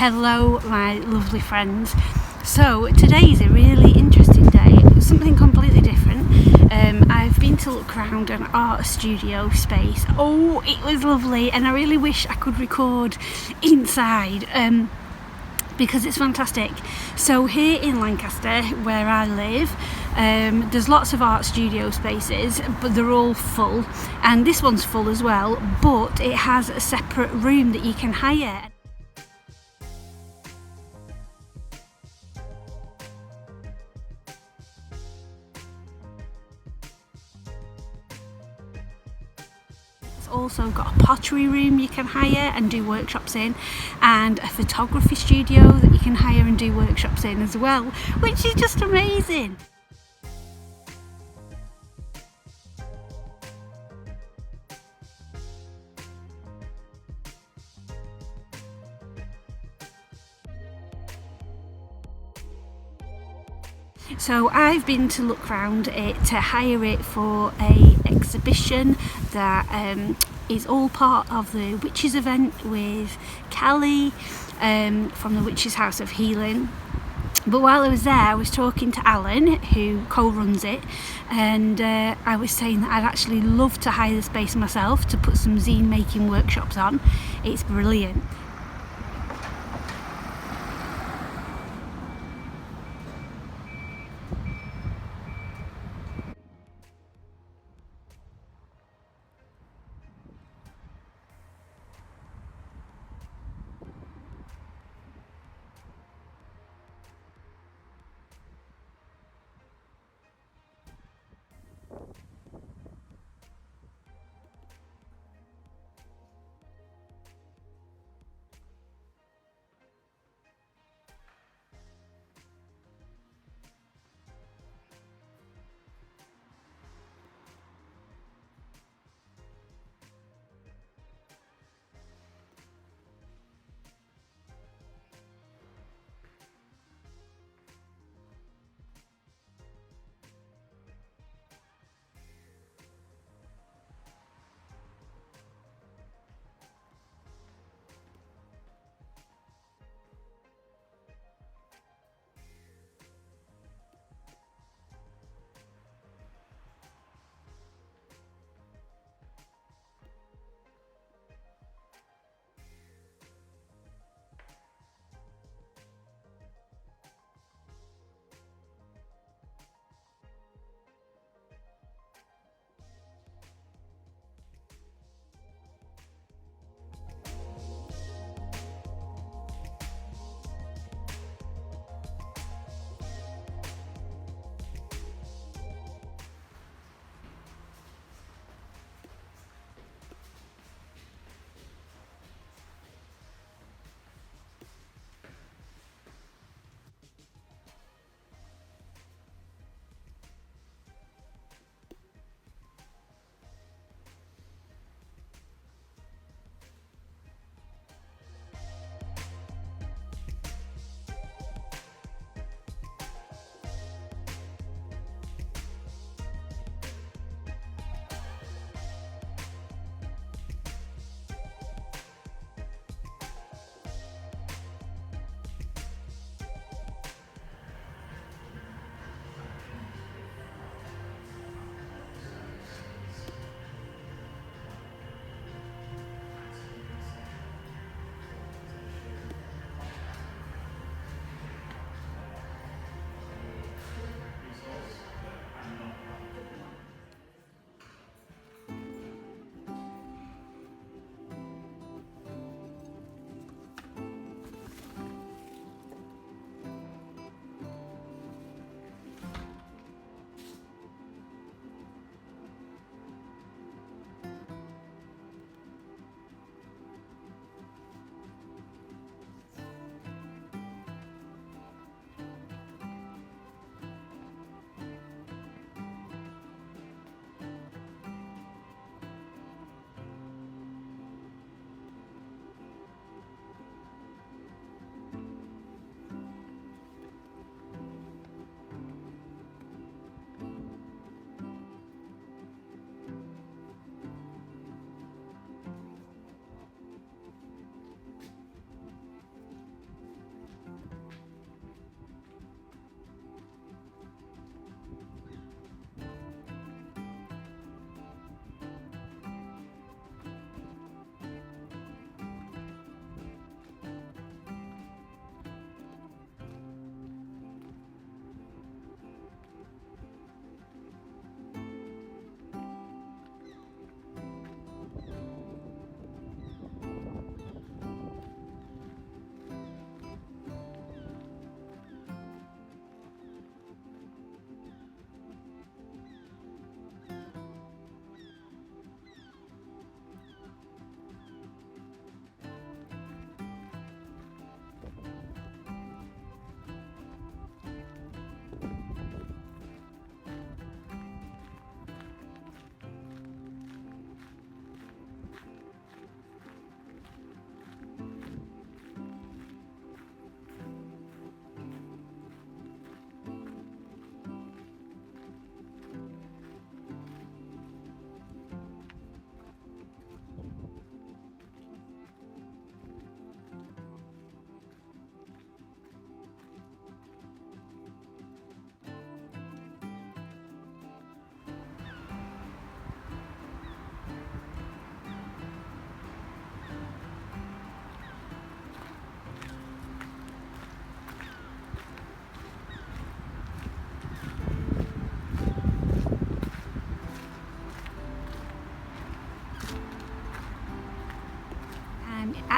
Hello my lovely friends. So today is a really interesting day, something completely different. I've been to look around an art studio space. Oh, it was lovely, and I really wish I could record inside because it's fantastic. So here in Lancaster, where I live, there's lots of art studio spaces, but they're all full, and this one's full as well, but it has a separate room that you can hire. Also got a pottery room you can hire and do workshops in, and a photography studio that you can hire and do workshops in as well, which is just amazing. So I've been to look around it to hire it for a exhibition that is all part of the Witches event with Callie from the Witches House of Healing. But while I was there, I was talking to Alan, who co-runs it, and I was saying that I'd actually love to hire the space myself to put some zine making workshops on. It's brilliant.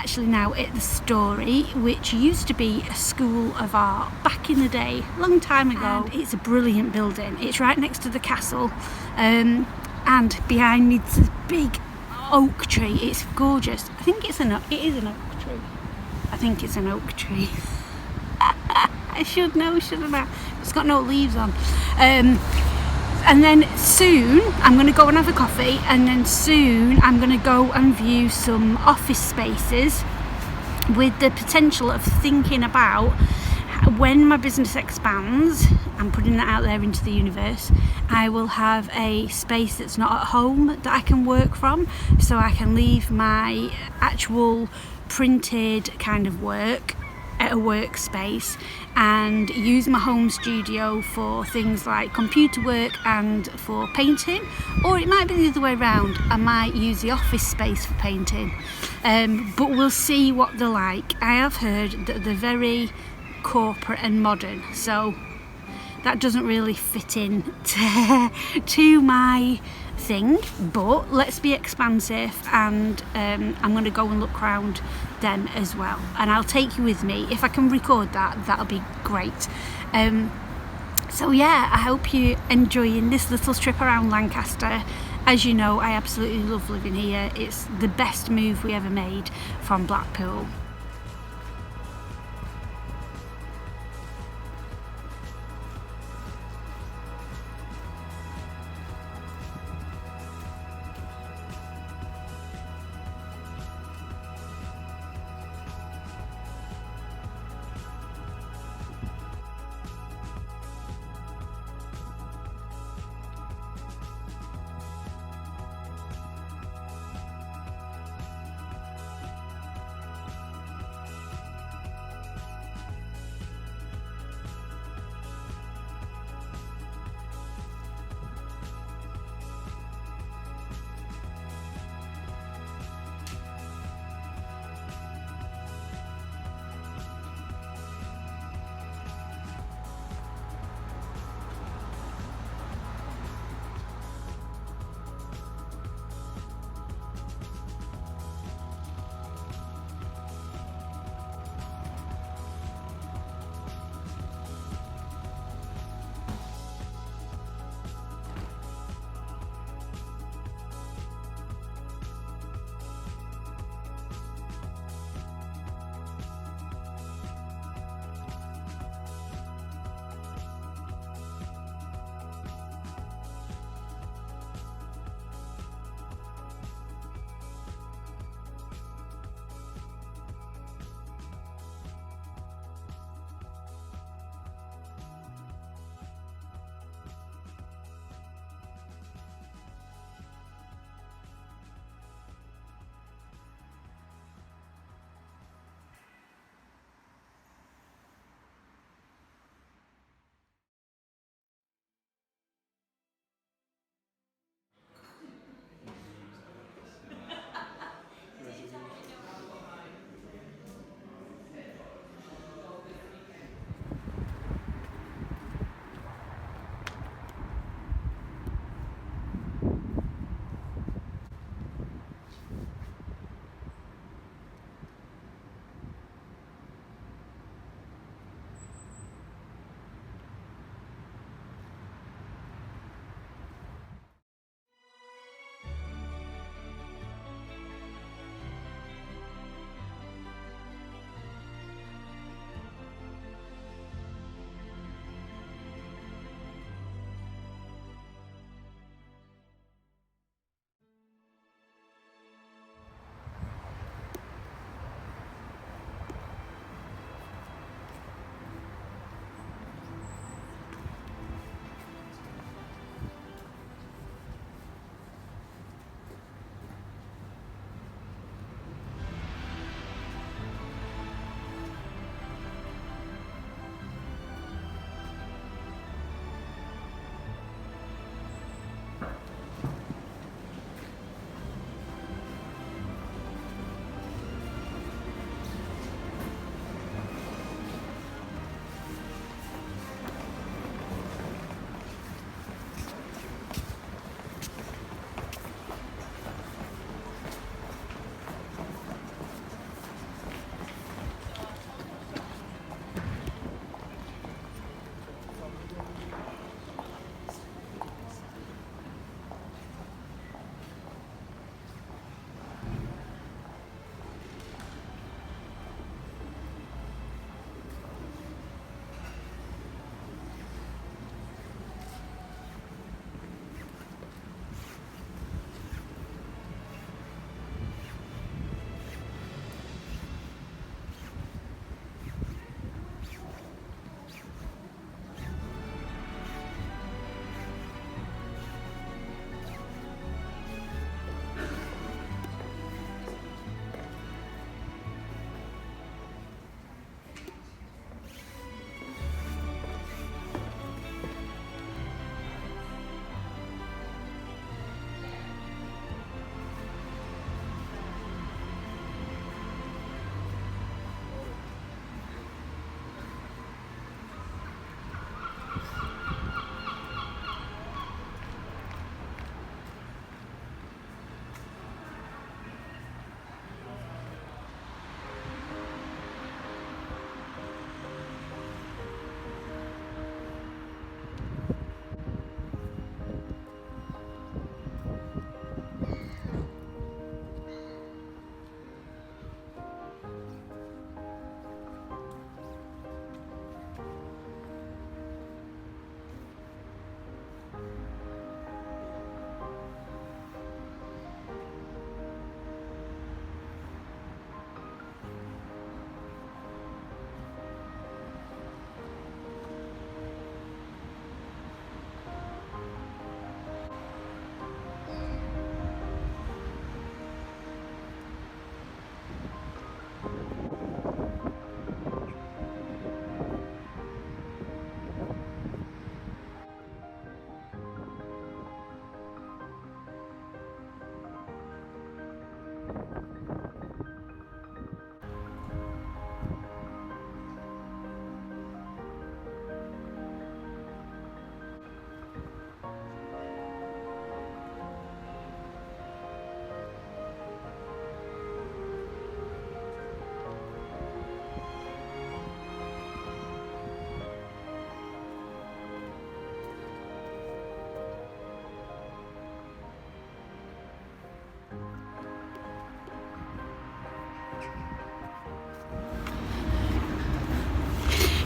actually now at the Storey, which used to be a school of art back in the day, long time ago. And it's a brilliant building. It's right next to the castle, and behind me there's a big oak tree. It's gorgeous. I think it is an oak tree. I think it's an oak tree. I should know, shouldn't I? It's got no leaves on. And then soon I'm going to go and have a coffee, and then soon I'm going to go and view some office spaces, with the potential of thinking about when my business expands and putting that out there into the universe, I will have a space that's not at home that I can work from, so I can leave my actual printed kind of work at a workspace and use my home studio for things like computer work and for painting. Or it might be the other way around, I might use the office space for painting, but we'll see what they're like. I have heard that they're very corporate and modern, so that doesn't really fit in to my thing, but let's be expansive, and I'm going to go and look around them as well, and I'll take you with me. If I can record that, that'll be great. So yeah, I hope you're enjoying this little trip around Lancaster. As you know, I absolutely love living here. It's the best move we ever made from Blackpool.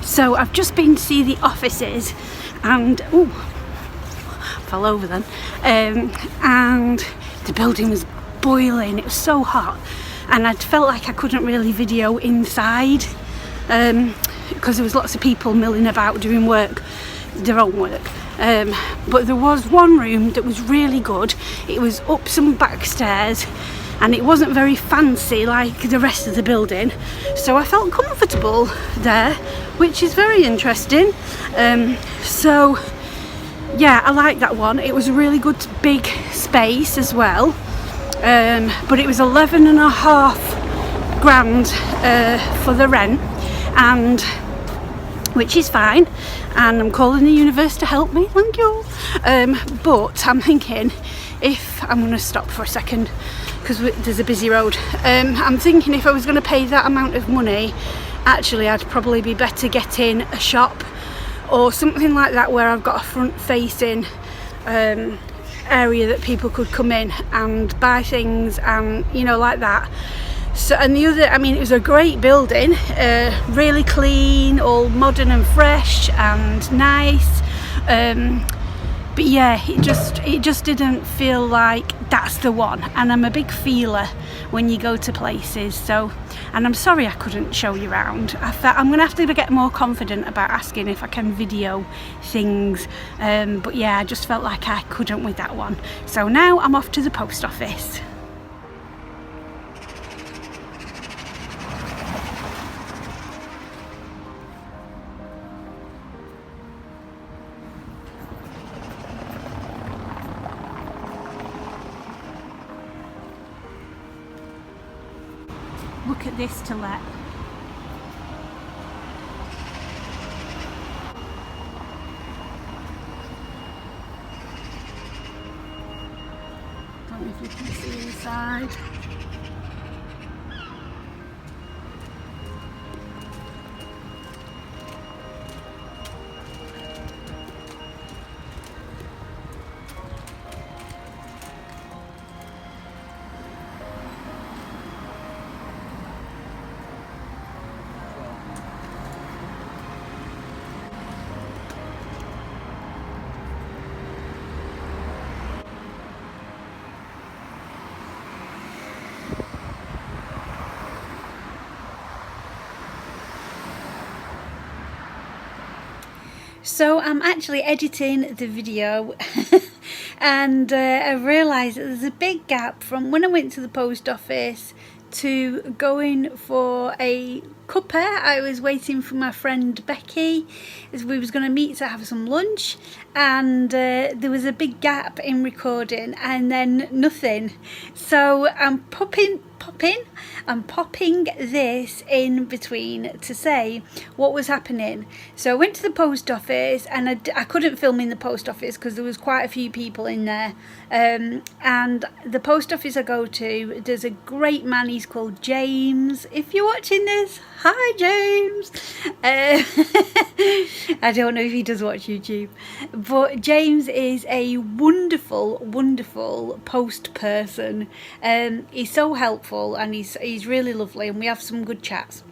So I've just been to see the offices, and fell over then, and the building was boiling. It was so hot, and I felt like I couldn't really video inside because there was lots of people milling about doing work, their own work. But there was one room that was really good. It was up some back stairs, and it wasn't very fancy like the rest of the building, so I felt comfortable there, which is very interesting. So yeah, I like that one. It was a really good big space as well, but it was 11.5 grand for the rent, and which is fine, and I'm calling the universe to help me, thank you. But I'm thinking, if I'm going to stop for a second because there's a busy road, I'm thinking if I was going to pay that amount of money, actually I'd probably be better getting a shop or something like that where I've got a front facing area that people could come in and buy things, and you know, like that. So, and the other, I mean, it was a great building, really clean, all modern and fresh and nice, but yeah, it just didn't feel like that's the one. And I'm a big feeler when you go to places, so, and I'm sorry I couldn't show you around. I'm gonna have to get more confident about asking if I can video things, but yeah, I just felt like I couldn't with that one. So now I'm off to the post office. Look at this to let. Don't know if you can see inside. So I'm actually editing the video and I realised that there's a big gap from when I went to the post office to going for a cuppa. I was waiting for my friend Becky as we was going to meet to have some lunch, and there was a big gap in recording and then nothing. So I'm popping this in between to say what was happening. So I went to the post office, and I couldn't film in the post office because there was quite a few people in there, and the post office I go to, there's a great man, he's called James. If you're watching this, hi James. I don't know if he does watch YouTube, but James is a wonderful post person. He's so helpful, and he's really lovely, and we have some good chats.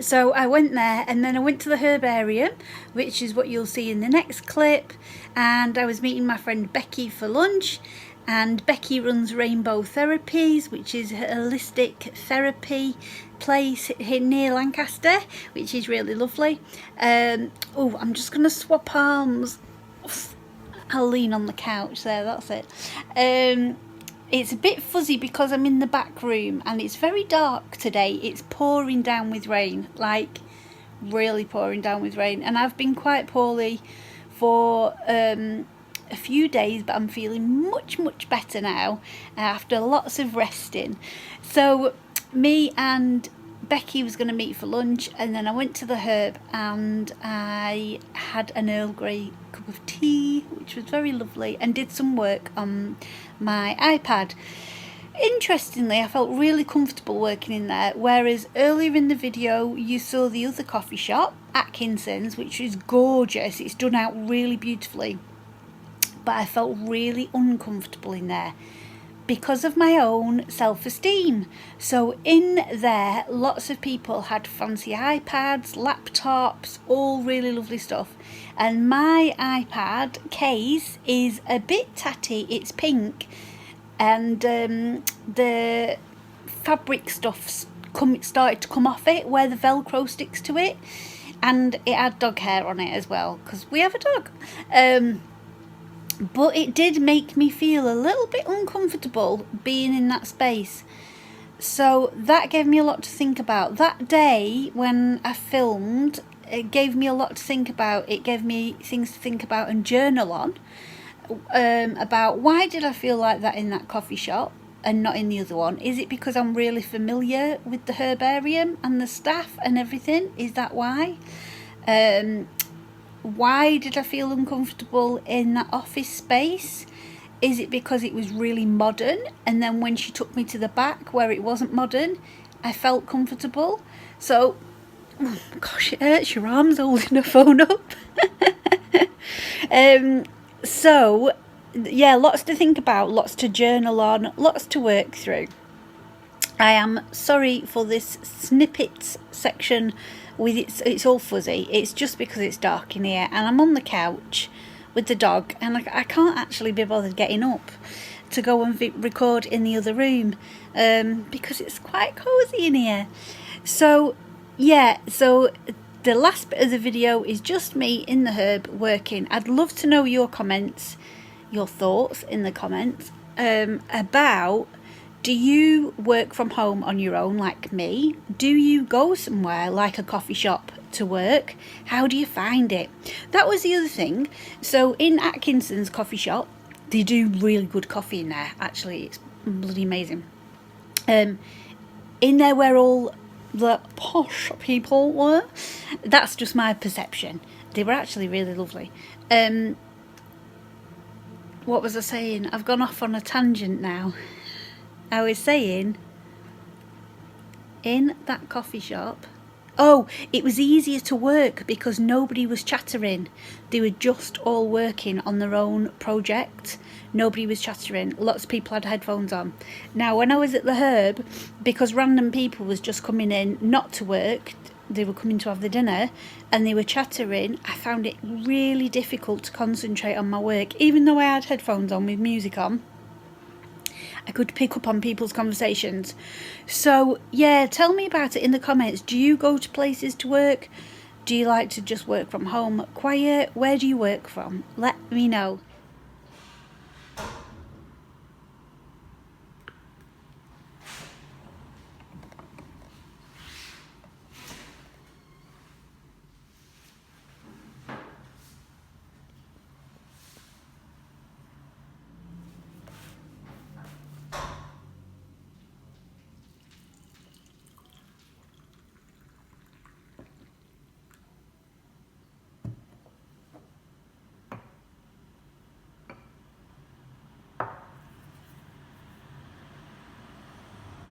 So I went there, and then I went to the Herbarium, which is what you'll see in the next clip, and I was meeting my friend Becky for lunch. And Becky runs Rainbow Therapies, which is a holistic therapy place here near Lancaster, which is really lovely. Oh, I'm just going to swap arms. I'll lean on the couch there, that's it. It's a bit fuzzy because I'm in the back room and it's very dark today. It's pouring down with rain, like really pouring down with rain. And I've been quite poorly for a few days, but I'm feeling much better now after lots of resting. So me and Becky was going to meet for lunch, and then I went to the Herb and I had an Earl Grey cup of tea, which was very lovely, and did some work on my iPad. Interestingly, I felt really comfortable working in there, whereas earlier in the video you saw the other coffee shop, Atkinsons, which is gorgeous. It's done out really beautifully, but I felt really uncomfortable in there because of my own self-esteem. So in there, lots of people had fancy iPads, laptops, all really lovely stuff. And my iPad case is a bit tatty, it's pink, and the fabric stuff started to come off it where the Velcro sticks to it, and it had dog hair on it as well, because we have a dog. But it did make me feel a little bit uncomfortable being in that space. So that gave me a lot to think about. That day when I filmed, it gave me a lot to think about. It gave me things to think about and journal on. About why did I feel like that in that coffee shop and not in the other one? Is it because I'm really familiar with the herbarium and the staff and everything? Is that why? Why did I feel uncomfortable in that office space? Is it because it was really modern, and then when she took me to the back where it wasn't modern, I felt comfortable? So, oh gosh, it hurts your arms holding a phone up. So, yeah, lots to think about, lots to journal on, lots to work through. I am sorry for this snippets section with it's all fuzzy. It's just because it's dark in here and I'm on the couch with the dog, and I can't actually be bothered getting up to go and record in the other room because it's quite cosy in here. So yeah, so the last bit of the video is just me in the herb working. I'd love to know your comments, your thoughts in the comments about, do you work from home on your own like me? Do you go somewhere like a coffee shop to work? How do you find it? That was the other thing. So in Atkinsons coffee shop, they do really good coffee in there. Actually, it's bloody amazing. In there where all the posh people were, that's just my perception. They were actually really lovely. What was I saying? I've gone off on a tangent now. I was saying, in that coffee shop, oh, it was easier to work because nobody was chattering. They were just all working on their own project. Nobody was chattering. Lots of people had headphones on. Now, when I was at the Herb, because random people was just coming in not to work, they were coming to have the dinner, and they were chattering, I found it really difficult to concentrate on my work. Even though I had headphones on with music on, I could pick up on people's conversations. So yeah, tell me about it in the comments. Do you go to places to work? Do you like to just work from home quiet? Where do you work from? Let me know.